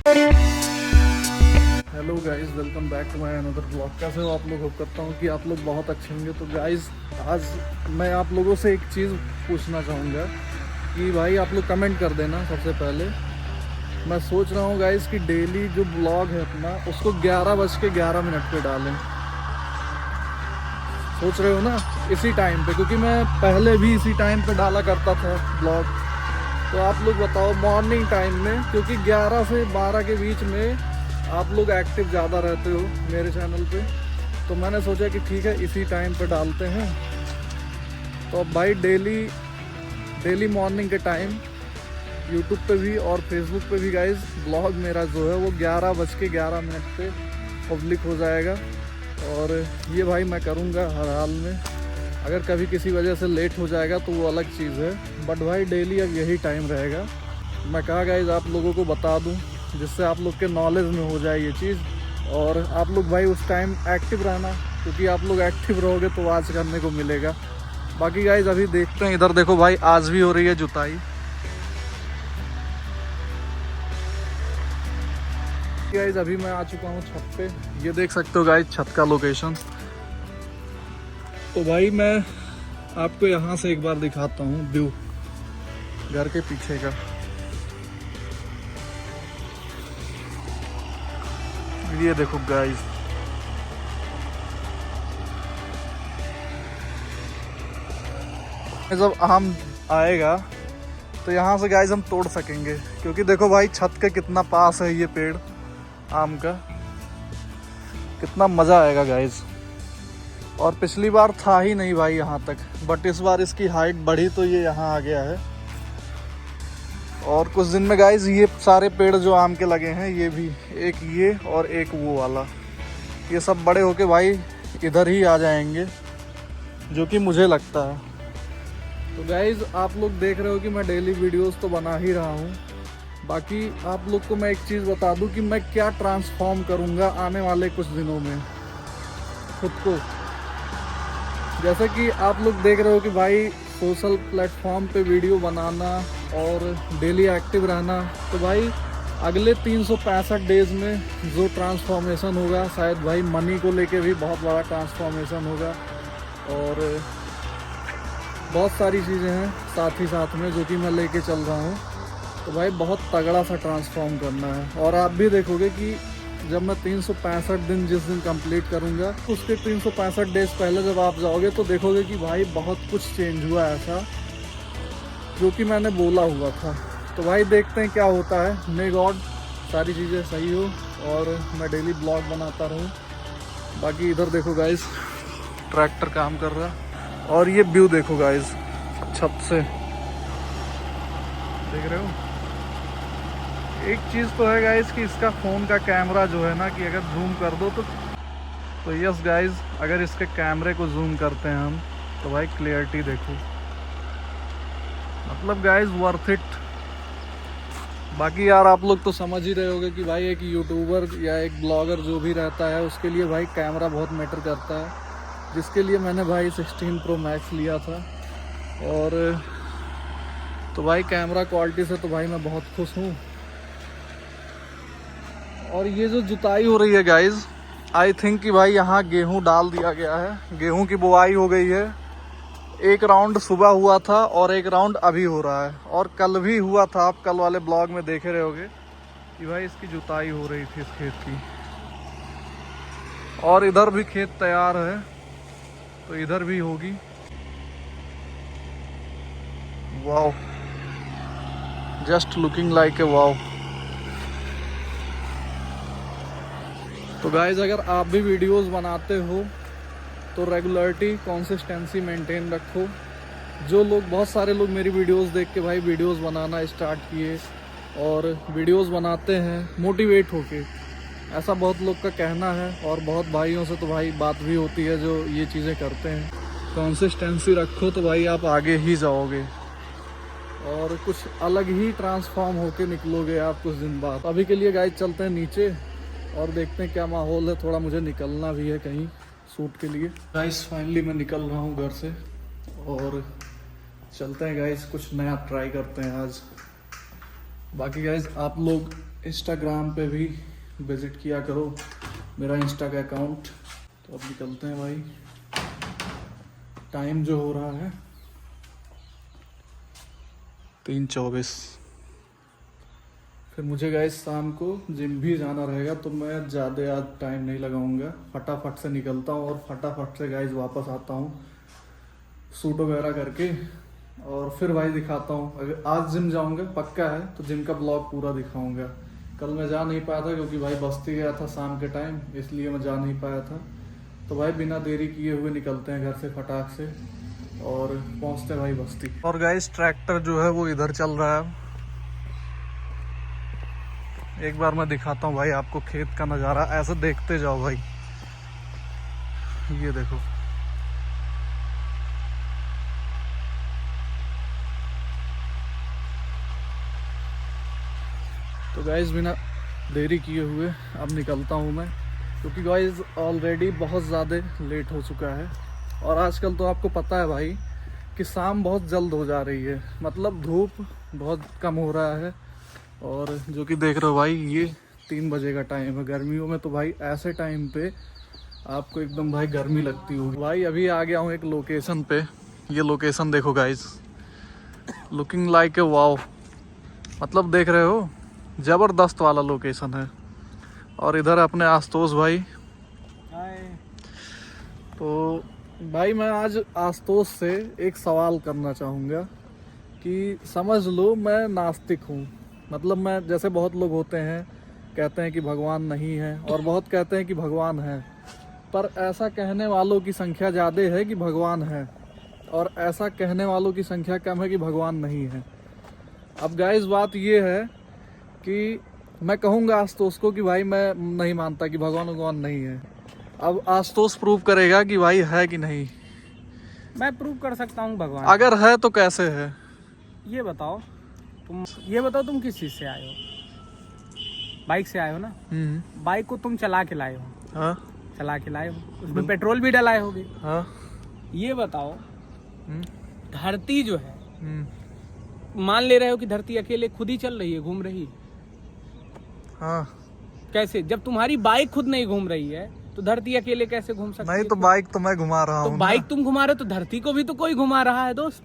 Hello guys, welcome back to my another blog. कैसे हो आप लोग? होप करता हूँ कि आप लोग बहुत अच्छे होंगे। तो गाइस, आज मैं आप लोगों से एक चीज़ पूछना चाहूँगा कि भाई आप लोग कमेंट कर देना। सबसे पहले मैं सोच रहा हूँ गाइस कि डेली जो ब्लॉग है अपना, उसको 11:11 पे डालें। सोच रहे हो ना, इसी टाइम पे, क्योंकि मैं पहले भी इसी टाइम पे डाला करता था ब्लॉग। तो आप लोग बताओ मॉर्निंग टाइम में, क्योंकि 11 से 12 के बीच में आप लोग एक्टिव ज़्यादा रहते हो मेरे चैनल पे। तो मैंने सोचा कि ठीक है, इसी टाइम पे डालते हैं। तो अब भाई डेली मॉर्निंग के टाइम यूट्यूब पे भी और फेसबुक पे भी गाइज ब्लॉग मेरा जो है वो 11:11 पे पब्लिक हो जाएगा। और ये भाई मैं करूँगा हर हाल में। अगर कभी किसी वजह से लेट हो जाएगा तो वो अलग चीज़ है, बट भाई डेली अब यही टाइम रहेगा। मैं कहा गाइज आप लोगों को बता दूं, जिससे आप लोग के नॉलेज में हो जाए ये चीज़, और आप लोग भाई उस टाइम एक्टिव रहना, क्योंकि आप लोग एक्टिव रहोगे तो आज करने को मिलेगा। बाकी गाइज अभी देखते हैं, इधर देखो भाई, आज भी हो रही है जुताई। गाइज अभी मैं आ चुका हूँ छत पे, ये देख सकते हो गाइज छत का लोकेशन। तो भाई मैं आपको यहाँ से एक बार दिखाता हूँ व्यू घर के पीछे का। ये देखो गाइस, जब आम आएगा तो यहाँ से गाइस हम तोड़ सकेंगे, क्योंकि देखो भाई छत के कितना पास है ये पेड़ आम का। कितना मज़ा आएगा गाइस। और पिछली बार था ही नहीं भाई यहाँ तक, बट इस बार इसकी हाइट बढ़ी तो ये यहाँ आ गया है। और कुछ दिन में गाइस ये सारे पेड़ जो आम के लगे हैं, ये भी, एक ये और एक वो वाला, ये सब बड़े होके भाई इधर ही आ जाएंगे, जो कि मुझे लगता है। तो गाइस आप लोग देख रहे हो कि मैं डेली वीडियोस तो बना ही रहा हूँ। बाकी आप लोग को मैं एक चीज़ बता दूँ कि मैं क्या ट्रांसफॉर्म करूँगा आने वाले कुछ दिनों में खुद को। जैसे कि आप लोग देख रहे हो कि भाई सोशल प्लेटफॉर्म पे वीडियो बनाना और डेली एक्टिव रहना, तो भाई अगले 365 डेज़ में जो ट्रांसफॉर्मेशन होगा, शायद भाई मनी को लेके भी बहुत बड़ा ट्रांसफॉर्मेशन होगा। और बहुत सारी चीज़ें हैं साथ ही साथ में जो कि मैं लेके चल रहा हूँ। तो भाई बहुत तगड़ा सा ट्रांसफॉर्म करना है। और आप भी देखोगे कि जब मैं 365 दिन जिस दिन कंप्लीट करूंगा, उसके 365 डेज पहले जब आप जाओगे तो देखोगे कि भाई बहुत कुछ चेंज हुआ है, ऐसा जो कि मैंने बोला हुआ था। तो भाई देखते हैं क्या होता है। मे गॉड सारी चीज़ें सही हो और मैं डेली ब्लॉग बनाता रहूं। बाकी इधर देखो गाइस, ट्रैक्टर काम कर रहा है। और ये व्यू देखो गाइस छत से, देख रहे हो। एक चीज़ तो है गाइस कि इसका फ़ोन का कैमरा जो है ना, कि अगर जूम कर दो तो यस गाइस, अगर इसके कैमरे को जूम करते हैं हम तो भाई क्लियरिटी देखो, मतलब गाइस वर्थ इट। बाकी यार आप लोग तो समझ ही रहे होगे कि भाई एक यूट्यूबर या एक ब्लॉगर जो भी रहता है, उसके लिए भाई कैमरा बहुत मैटर करता है, जिसके लिए मैंने भाई 16 Pro Max लिया था। और तो भाई कैमरा क्वालिटी से तो भाई मैं बहुत खुश हूँ। और ये जो जुताई हो रही है गाइज, आई थिंक कि भाई यहाँ गेहूँ डाल दिया गया है, गेहूँ की बुआई हो गई है। एक राउंड सुबह हुआ था और एक राउंड अभी हो रहा है, और कल भी हुआ था। आप कल वाले ब्लॉग में देखे रहे होगे कि भाई इसकी जुताई हो रही थी इस खेत की। और इधर भी खेत तैयार है, तो इधर भी होगी। Wow, just looking like a wow. तो गाइज अगर आप भी वीडियोस बनाते हो तो रेगुलरिटी, कंसिस्टेंसी मेंटेन रखो। जो लोग, बहुत सारे लोग मेरी वीडियोस देख के भाई वीडियोस बनाना स्टार्ट किए और वीडियोस बनाते हैं मोटिवेट होके, ऐसा बहुत लोग का कहना है। और बहुत भाइयों से तो भाई बात भी होती है जो ये चीज़ें करते हैं। कंसिस्टेंसी रखो तो भाई आप आगे ही जाओगे और कुछ अलग ही ट्रांसफॉर्म होके निकलोगे आप कुछ दिन बाद। अभी के लिए गाइज चलते हैं नीचे और देखते हैं क्या माहौल है। थोड़ा मुझे निकलना भी है कहीं शूट के लिए। गाइस फाइनली मैं निकल रहा हूँ घर से और चलते हैं गाइस, कुछ नया ट्राई करते हैं आज। बाकी गाइस आप लोग इंस्टाग्राम पे भी विजिट किया करो, मेरा इंस्टा का अकाउंट। तो अब निकलते हैं भाई, टाइम जो हो रहा है 3:24। फिर मुझे गाइस शाम को जिम भी जाना रहेगा, तो मैं ज़्यादा आज टाइम नहीं लगाऊंगा, फटाफट से निकलता हूँ और फटाफट से गाइस वापस आता हूँ सूट वगैरह करके, और फिर भाई दिखाता हूँ। अगर आज जिम जाऊंगा पक्का है तो जिम का ब्लॉग पूरा दिखाऊंगा। कल मैं जा नहीं पाया था क्योंकि भाई बस्ती गया था शाम के टाइम, इसलिए मैं जा नहीं पाया था। तो भाई बिना देरी किए हुए निकलते हैं घर से फटाक से और पहुंचते हैं भाई बस्ती। और गाइस ट्रैक्टर जो है वो इधर चल रहा है, एक बार मैं दिखाता हूँ भाई आपको खेत का नज़ारा, ऐसे देखते जाओ भाई। ये देखो, तो गाइस बिना देरी किए हुए अब निकलता हूँ मैं, क्योंकि गाइस ऑलरेडी बहुत ज़्यादा लेट हो चुका है। और आजकल तो आपको पता है भाई कि शाम बहुत जल्द हो जा रही है, मतलब धूप बहुत कम हो रहा है। और जो कि देख रहे हो भाई ये 3 बजे का टाइम है। गर्मियों में तो भाई ऐसे टाइम पे आपको एकदम भाई गर्मी लगती होगी। भाई अभी आ गया हूँ एक लोकेशन पे, ये लोकेशन देखो guys, looking like a wow, मतलब देख रहे हो ज़बरदस्त वाला लोकेशन है। और इधर अपने आशुतोष भाई। तो भाई मैं आज आशुतोष से एक सवाल करना चाहूँगा कि समझ लो मैं नास्तिक हूँ, मतलब मैं जैसे बहुत लोग होते हैं कहते हैं कि भगवान नहीं है, और बहुत कहते हैं कि भगवान है, पर ऐसा कहने वालों की संख्या ज़्यादा है कि भगवान है, और ऐसा कहने वालों की संख्या कम है कि भगवान नहीं है। अब गाइस बात ये है कि मैं कहूँगा आशुतोष को कि भाई मैं नहीं मानता कि भगवान नहीं है। अब आशुतोष प्रूव करेगा कि भाई है कि नहीं। मैं प्रूव कर सकता हूँ भगवान। अगर है तो कैसे है ये बताओ तुम किस चीज़ से आए हो? बाइक से आए हो ना? बाइक को तुम चला के लाए हो। हाँ, चला के लाए हो, उसमें पेट्रोल भी डलाए होगे। हाँ। ये बताओ धरती जो है, मान ले रहे हो कि धरती अकेले खुद ही चल रही है, घूम रही है? हाँ। कैसे? जब तुम्हारी बाइक खुद नहीं घूम रही है तो धरती अकेले कैसे घूम सकती है? नहीं तो बाइक तो मैं घुमा रहा हूँ। तो बाइक तुम घुमा रहे हो तो धरती को भी तो कोई घुमा रहा है दोस्त।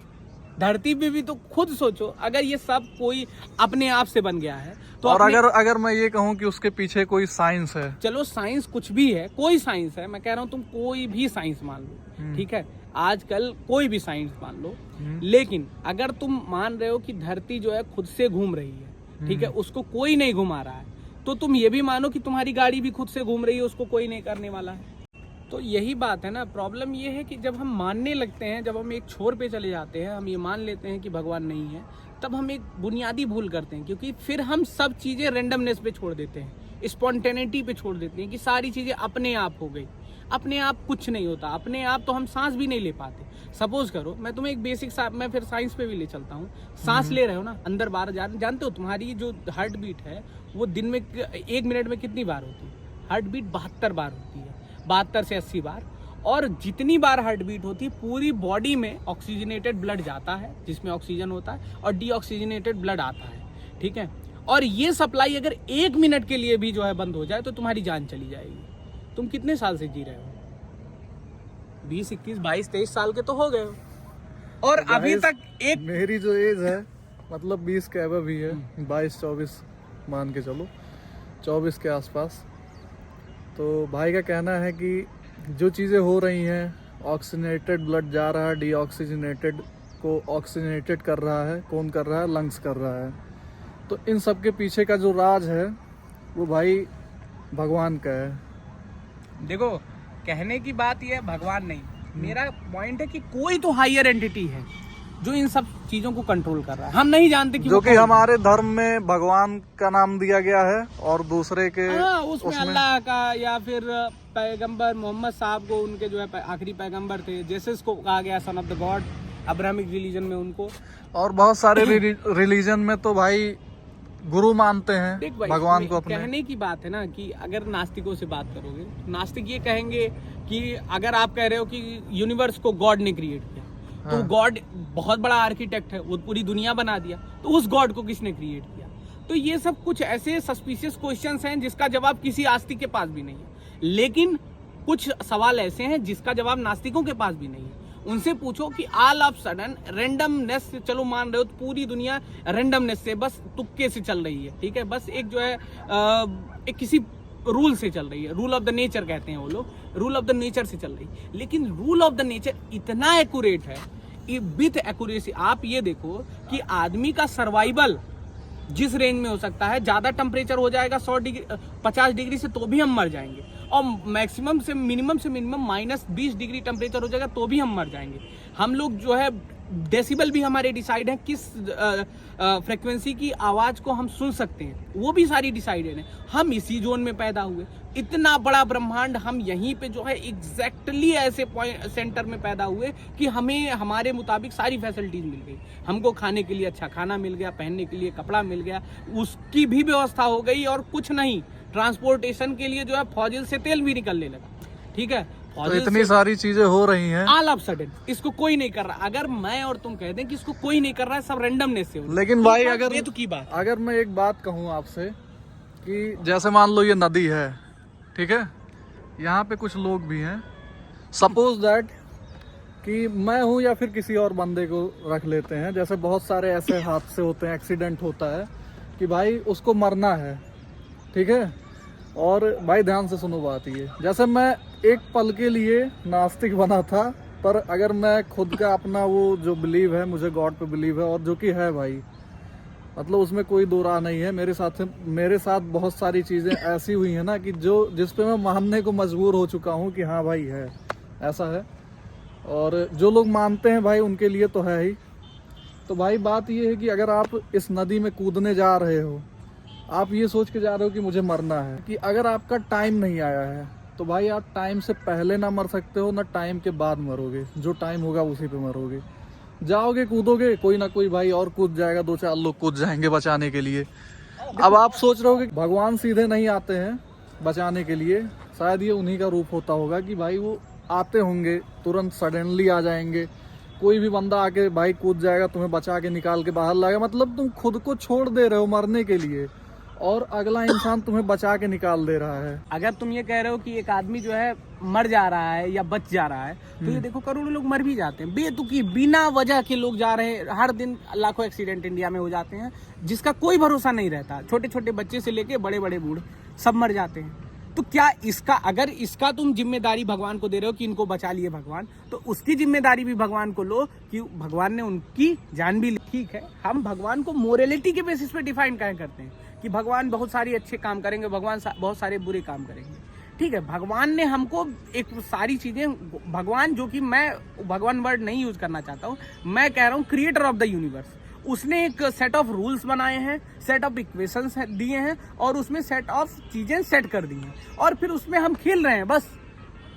धरती पे भी तो खुद सोचो, अगर ये सब कोई अपने आप से बन गया है तो और अगर मैं ये कहूँ कि उसके पीछे कोई साइंस है। चलो साइंस कुछ भी है, कोई साइंस है, मैं कह रहा हूँ तुम कोई भी साइंस मान लो, ठीक है, आजकल कोई भी साइंस मान लो, लेकिन अगर तुम मान रहे हो कि धरती जो है खुद से घूम रही है, ठीक है, उसको कोई नहीं घुमा रहा है, तो तुम ये भी मानो कि तुम्हारी गाड़ी भी खुद से घूम रही है, उसको कोई नहीं करने वाला है। तो यही बात है ना, प्रॉब्लम ये है कि जब हम मानने लगते हैं, जब हम एक छोर पे चले जाते हैं, हम ये मान लेते हैं कि भगवान नहीं है, तब हम एक बुनियादी भूल करते हैं, क्योंकि फिर हम सब चीज़ें रेंडमनेस पे छोड़ देते हैं, स्पॉन्टेनिटी पे छोड़ देते हैं कि सारी चीज़ें अपने आप हो गई। अपने आप कुछ नहीं होता, अपने आप तो हम सांस भी नहीं ले पाते। सपोज करो मैं तुम्हें एक बेसिक मैं फिर साइंस पे भी ले चलता हूँ। सांस ले रहे हो ना, अंदर बाहर जानते हो तुम्हारी जो हार्ट बीट है वो दिन में 1 मिनट में कितनी बार होती है? हार्ट बीट 72 बार होती है, 72 से 80 बार। और जितनी बार हार्ट बीट होती है पूरी बॉडी में ऑक्सीजनेटेड ब्लड जाता है, जिसमें ऑक्सीजन होता है, और डीऑक्सीजनेटेड ब्लड आता है, ठीक है। और ये सप्लाई अगर 1 मिनट के लिए भी जो है बंद हो जाए तो तुम्हारी जान चली जाएगी। तुम कितने साल से जी रहे हो? 20, 21, 22, 23 साल के तो हो गए हो, और अभी तक एक मेरी जो एज है मतलब 20 के अबव ही है, 22-24 मान के चलो, 24 के आसपास। तो भाई का कहना है कि जो चीज़ें हो रही हैं, ऑक्सीजनेटेड ब्लड जा रहा है, डीऑक्सीजनेटेड को ऑक्सीजनेटेड कर रहा है, कौन कर रहा है? लंग्स कर रहा है। तो इन सब के पीछे का जो राज है वो भाई भगवान का है। देखो, कहने की बात यह है भगवान नहीं, मेरा पॉइंट है कि कोई तो हायर एंटिटी है जो इन सब चीजों को कंट्रोल कर रहा है। हम नहीं जानते कि जो कि हमारे धर्म में भगवान का नाम दिया गया है, और दूसरे के उसमें अल्लाह का, या फिर पैगंबर मोहम्मद साहब को, उनके जो है आखिरी पैगंबर थे, जीसस को कहा गया son of the God, Abrahamic religion में उनको, और बहुत सारे रिलीजन में तो भाई गुरु मानते हैं भगवान को अपने। कहने की बात है ना कि अगर नास्तिकों से बात करोगे, नास्तिक ये कहेंगे कि अगर आप कह रहे हो कि यूनिवर्स को गॉड ने क्रिएट किया, तो गॉड बहुत बड़ा आर्किटेक्ट है, वो पूरी दुनिया बना दिया, तो उस गॉड को किसने क्रिएट किया? तो ये सब कुछ ऐसे सस्पिशियस क्वेश्चंस हैं जिसका जवाब किसी आस्तिक के पास भी नहीं है, लेकिन कुछ सवाल ऐसे हैं जिसका जवाब नास्तिकों के पास भी नहीं है। उनसे पूछो कि ऑल ऑफ सडन रैंडमनेस से, चलो मान रहे हो तो पूरी दुनिया रैंडमनेस से, बस तुक्के से चल रही है, ठीक है, बस एक जो है एक किसी रूल से चल रही है, रूल ऑफ द नेचर कहते हैं वो लोग, रूल ऑफ द नेचर से चल रही है। लेकिन रूल ऑफ द नेचर इतना एक्यूरेट है, विथ एक्यूरेसी आप ये देखो कि आदमी का सर्वाइवल जिस रेंज में हो सकता है, ज्यादा टेम्परेचर हो जाएगा 100 डिग्री 50 डिग्री से तो भी हम मर जाएंगे, और मैक्सिमम से मिनिमम -20 डिग्री टेम्परेचर हो जाएगा तो भी हम मर जाएंगे। हम लोग जो है डेसिबल भी हमारे डिसाइड है, किस फ्रीक्वेंसी की आवाज को हम सुन सकते हैं, वो भी सारी डिसाइडेड है। हम इसी जोन में पैदा हुए, इतना बड़ा ब्रह्मांड, हम यहीं पे जो है एग्जैक्टली ऐसे पॉइंट सेंटर में पैदा हुए कि हमें हमारे मुताबिक सारी फैसिलिटीज मिल गई। हमको खाने के लिए अच्छा खाना मिल गया, पहनने के लिए कपड़ा मिल गया, उसकी भी व्यवस्था हो गई, और कुछ नहीं, ट्रांसपोर्टेशन के लिए जो है फॉजिल से तेल भी निकलने लगा, ठीक है। तो इतनी सारी चीजें हो रही हैं, ऑल ऑफ सडन इसको कोई नहीं कर रहा। अगर मैं और तुम कह दें कि इसको कोई नहीं कर रहा है, सब रैंडमनेस से हो रहा है, लेकिन भाई अगर ये तो की बात, अगर मैं एक बात कहूँ आपसे कि जैसे मान लो ये नदी है, ठीक है, यहाँ पे कुछ लोग भी हैं, सपोज दैट कि मैं हूँ या फिर किसी और बंदे को रख लेते हैं, जैसे बहुत सारे ऐसे हादसे होते हैं, एक्सीडेंट होता है कि भाई उसको मरना है, ठीक है। और भाई ध्यान से सुनो बात, ये जैसे मैं एक पल के लिए नास्तिक बना था, पर अगर मैं खुद का अपना वो जो बिलीव है, मुझे गॉड पे बिलीव है, और जो कि है भाई, मतलब उसमें कोई दो राह नहीं है। मेरे साथ बहुत सारी चीज़ें ऐसी हुई हैं ना कि जिस पे मैं मानने को मजबूर हो चुका हूँ कि हाँ भाई है, ऐसा है। और जो लोग मानते हैं भाई उनके लिए तो है ही। तो भाई बात ये है कि अगर आप इस नदी में कूदने जा रहे हो, आप ये सोच के जा रहे हो कि मुझे मरना है, कि अगर आपका टाइम नहीं आया है तो भाई आप टाइम से पहले ना मर सकते हो, ना टाइम के बाद मरोगे, जो टाइम होगा उसी पे मरोगे। जाओगे कूदोगे, कोई ना कोई भाई और कूद जाएगा, 2-4 लोग कूद जाएंगे बचाने के लिए। अब आप सोच रहे हो कि भगवान सीधे नहीं आते हैं बचाने के लिए, शायद ये उन्हीं का रूप होता होगा कि भाई वो आते होंगे, तुरंत सडनली आ जाएंगे, कोई भी बंदा आके भाई कूद जाएगा, तुम्हें बचा के निकाल के बाहर लाएगा। मतलब तुम खुद को छोड़ दे रहे हो मरने के लिए, और अगला इंसान तुम्हें बचा के निकाल दे रहा है। अगर तुम ये कह रहे हो कि एक आदमी जो है मर जा रहा है या बच जा रहा है, तो ये देखो करोड़ों लोग मर भी जाते हैं, बेतुकी बिना वजह के लोग जा रहे हैं। हर दिन लाखों एक्सीडेंट इंडिया में हो जाते हैं जिसका कोई भरोसा नहीं रहता, छोटे छोटे बच्चे से लेके बड़े बड़े बूढ़े सब मर जाते हैं। तो क्या इसका, अगर इसका तुम जिम्मेदारी भगवान को दे रहे हो कि इनको बचा लिए भगवान, तो उसकी जिम्मेदारी भी भगवान को लो कि भगवान ने उनकी जान भी ली। ठीक है, हम भगवान को मोरालिटी के बेसिस पे डिफाइन करते हैं कि भगवान बहुत सारी अच्छे काम करेंगे, भगवान बहुत सारे बुरे काम करेंगे। ठीक है, भगवान ने हमको एक सारी चीजें, भगवान जो कि मैं भगवान वर्ड नहीं यूज करना चाहता हूँ, मैं कह रहा हूँ क्रिएटर ऑफ द यूनिवर्स, उसने एक सेट ऑफ रूल्स बनाए हैं, सेट ऑफ इक्वेशंस दिए हैं, और उसमें सेट ऑफ चीजें सेट कर दी हैं, और फिर उसमें हम खेल रहे हैं बस।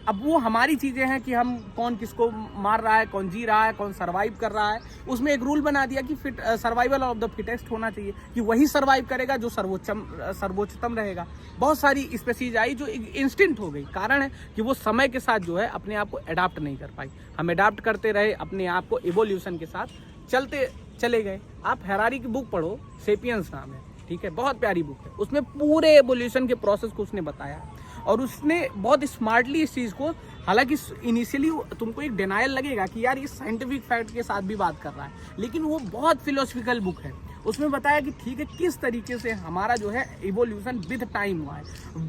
अब वो हमारी चीजें हैं कि हम कौन किसको मार रहा है, कौन जी रहा है, कौन सरवाइव कर रहा है। उसमें एक रूल बना दिया कि सर्वाइवल ऑफ द फिटेस्ट होना चाहिए, कि वही सरवाइव करेगा जो सर्वोच्चतम रहेगा। बहुत सारी स्पेसीज आई जो इंस्टिंक्ट हो गई, कारण है कि वो समय के साथ जो है अपने आप को अडाप्ट नहीं कर पाई। हम अडाप्ट करते रहे अपने आप को, इवोल्यूशन के साथ चलते चले गए। आप हैरारी की बुक पढ़ो, सेपियंस नाम है, ठीक है, बहुत प्यारी बुक है, उसमें पूरे एवोल्यूशन के प्रोसेस को उसने बताया, और उसने बहुत स्मार्टली इस चीज़ को, हालांकि इनिशियली तुमको एक डिनायल लगेगा कि यार ये साइंटिफिक फैक्ट के साथ भी बात कर रहा है, लेकिन वो बहुत फिलोसफिकल बुक है। उसमें बताया कि ठीक है किस तरीके से हमारा जो है इवोल्यूशन विद टाइम हुआ है,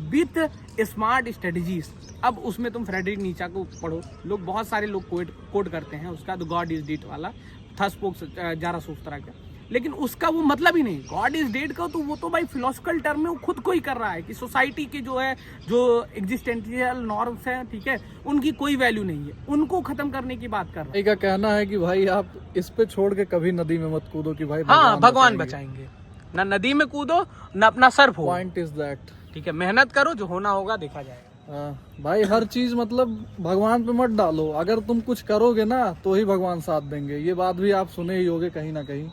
विद स्मार्ट स्ट्रेटजीज। अब उसमें तुम फ्रेडरिक नीचा को पढ़ो, लोग बहुत सारे लोग कोट करते हैं उसका, द गॉड इज डेड वाला, थर्सपोक्स जाराथुस्त्रा का, लेकिन उसका वो मतलब ही नहीं। गॉड इज डेड का तो वो तो भाई फिलोसफिकल टर्म में वो खुद को ही कर रहा है कि सोसाइटी के जो है, जो एग्जिस्टेंशियल नॉर्म्स हैं, ठीक है, उनकी कोई वैल्यू नहीं है, उनको खत्म करने की बात कर रहा है। का कहना है कि भाई आप इस पे छोड़ के कभी नदी में मत कूदो कि भाई हाँ भगवान बचाएंगे। ना नदी में कूदो, ना अपना सर फोड़ो। पॉइंट इज दैट, ठीक है, मेहनत करो, जो होना होगा देखा जाएगा। भाई हर चीज मतलब भगवान पे मत डालो, अगर तुम कुछ करोगे ना तो ही भगवान साथ देंगे। ये बात भी आप सुने ही होगे कहीं ना कहीं।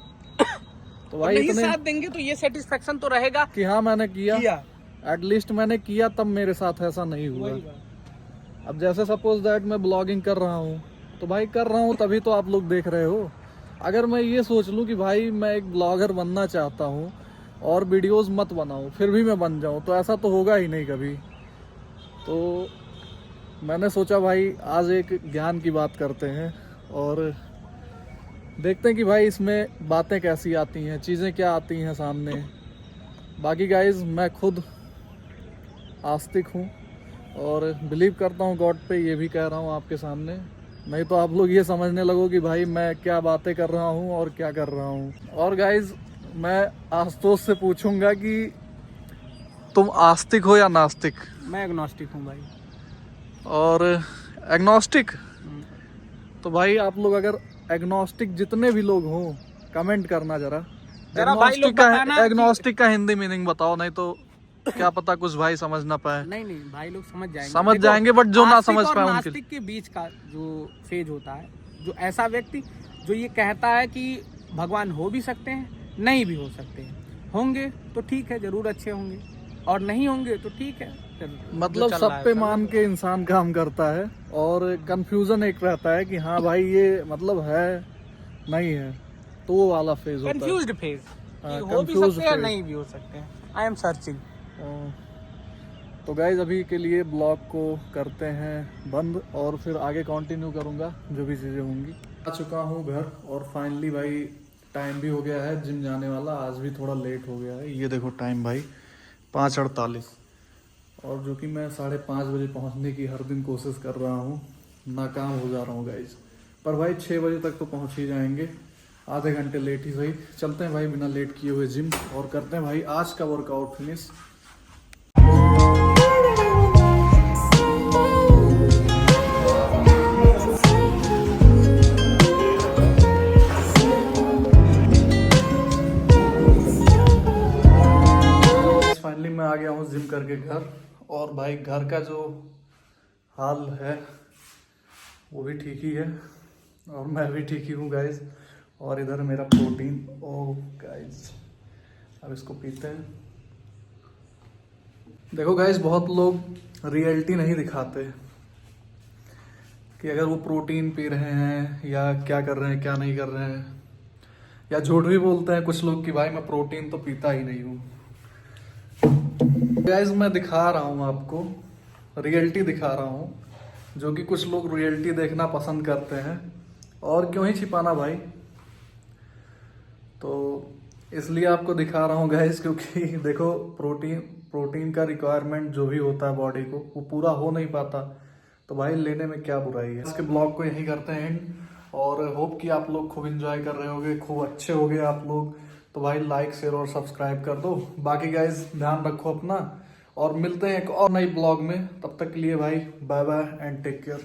तो भाई नहीं साथ देंगे तो ये सेटिस्फेक्शन तो रहेगा कि हाँ मैंने किया, एटलीस्ट मैंने किया, तब मेरे साथ ऐसा नहीं हुआ। अब जैसे सपोज दैट मैं ब्लॉगिंग कर रहा हूँ, तो भाई कर रहा हूँ तभी तो आप लोग देख रहे हो। अगर मैं ये सोच लूँ कि भाई मैं एक ब्लॉगर बनना चाहता हूँ और वीडियोस मत बनाओ, फिर भी मैं बन जाऊं, तो ऐसा तो होगा ही नहीं कभी। तो मैंने सोचा भाई आज एक ज्ञान की बात करते हैं और देखते हैं कि भाई इसमें बातें कैसी आती हैं, चीज़ें क्या आती हैं सामने। बाकी गाइज मैं खुद आस्तिक हूँ और बिलीव करता हूँ गॉड पे, ये भी कह रहा हूँ आपके सामने। नहीं तो आप लोग ये समझने लगो कि भाई मैं क्या बातें कर रहा हूँ और क्या कर रहा हूँ। और गाइज मैं आशुतोष से पूछूंगा कि तुम आस्तिक हो या नास्तिक? मैं एग्नोस्टिक हूँ भाई। और एग्नोस्टिक? तो भाई आप लोग अगर एग्नोस्टिक जितने भी लोग हों कमेंट करना जरा। भाई लोग बताना एग्नोस्टिक का हिंदी मीनिंग बताओ, नहीं तो क्या पता कुछ भाई समझ ना पाए। नहीं भाई लोग समझ जाएंगे, समझ जाएंगे, बट जो ना समझ पाए उनके नास्तिक के बीच का जो फेज होता है, जो ऐसा व्यक्ति जो ये कहता है कि भगवान हो भी सकते हैं, नहीं भी हो सकते हैं, होंगे तो ठीक है, जरूर अच्छे होंगे, और नहीं होंगे तो ठीक है। मतलब सब पे मान के इंसान काम करता है और कंफ्यूजन एक रहता है कि हाँ भाई ये मतलब है नहीं है, तो वो वाला फेज होता है। कंफ्यूज्ड फेज, हो भी confused सकते हैं phase। नहीं भी हो सकते हैं। I am searching. तो गाइज अभी के लिए ब्लॉग को करते हैं बंद और फिर आगे कंटिन्यू करूँगा जो भी चीज़ें होंगी। आ चुका हूँ घर और फाइनली भाई टाइम भी हो गया है जिम जाने वाला। आज भी थोड़ा लेट हो गया है, ये देखो टाइम भाई 5:48, और जो कि मैं 5:30 बजे पहुँचने की हर दिन कोशिश कर रहा हूँ, नाकाम हो जा रहा हूँ गाइज। पर भाई 6 बजे तक तो पहुँच ही जाएंगे, आधे घंटे लेट ही सही। चलते हैं भाई बिना लेट किए हुए जिम और करते हैं भाई आज का वर्कआउट फिनिश। फाइनली मैं आ गया हूँ जिम करके घर, और भाई घर का जो हाल है वो भी ठीक ही है और मैं भी ठीक ही हूँ गाइज। और इधर मेरा प्रोटीन, ओ गाइज अब इसको पीते हैं। देखो गाइज बहुत लोग रियलिटी नहीं दिखाते कि अगर वो प्रोटीन पी रहे हैं या क्या कर रहे हैं क्या नहीं कर रहे हैं, या झूठ भी बोलते हैं कुछ लोग कि भाई मैं प्रोटीन तो पीता ही नहीं हूँ। गाइज मैं दिखा रहा हूँ आपको, रियलिटी दिखा रहा हूँ, जो कि कुछ लोग रियलिटी देखना पसंद करते हैं, और क्यों ही छिपाना भाई। तो इसलिए आपको दिखा रहा हूँ गाइज, क्योंकि देखो प्रोटीन का रिक्वायरमेंट जो भी होता है बॉडी को वो पूरा हो नहीं पाता, तो भाई लेने में क्या बुराई है। इसके ब्लॉग को यही करते हैं एंड, और होप कि आप लोग खूब एंजॉय कर रहे होगे, खूब अच्छे होगे आप लोग। तो भाई लाइक शेयर और सब्सक्राइब कर दो। बाकी गाइज ध्यान रखो अपना, और मिलते हैं एक और नई ब्लॉग में। तब तक के लिए भाई bye bye and take care.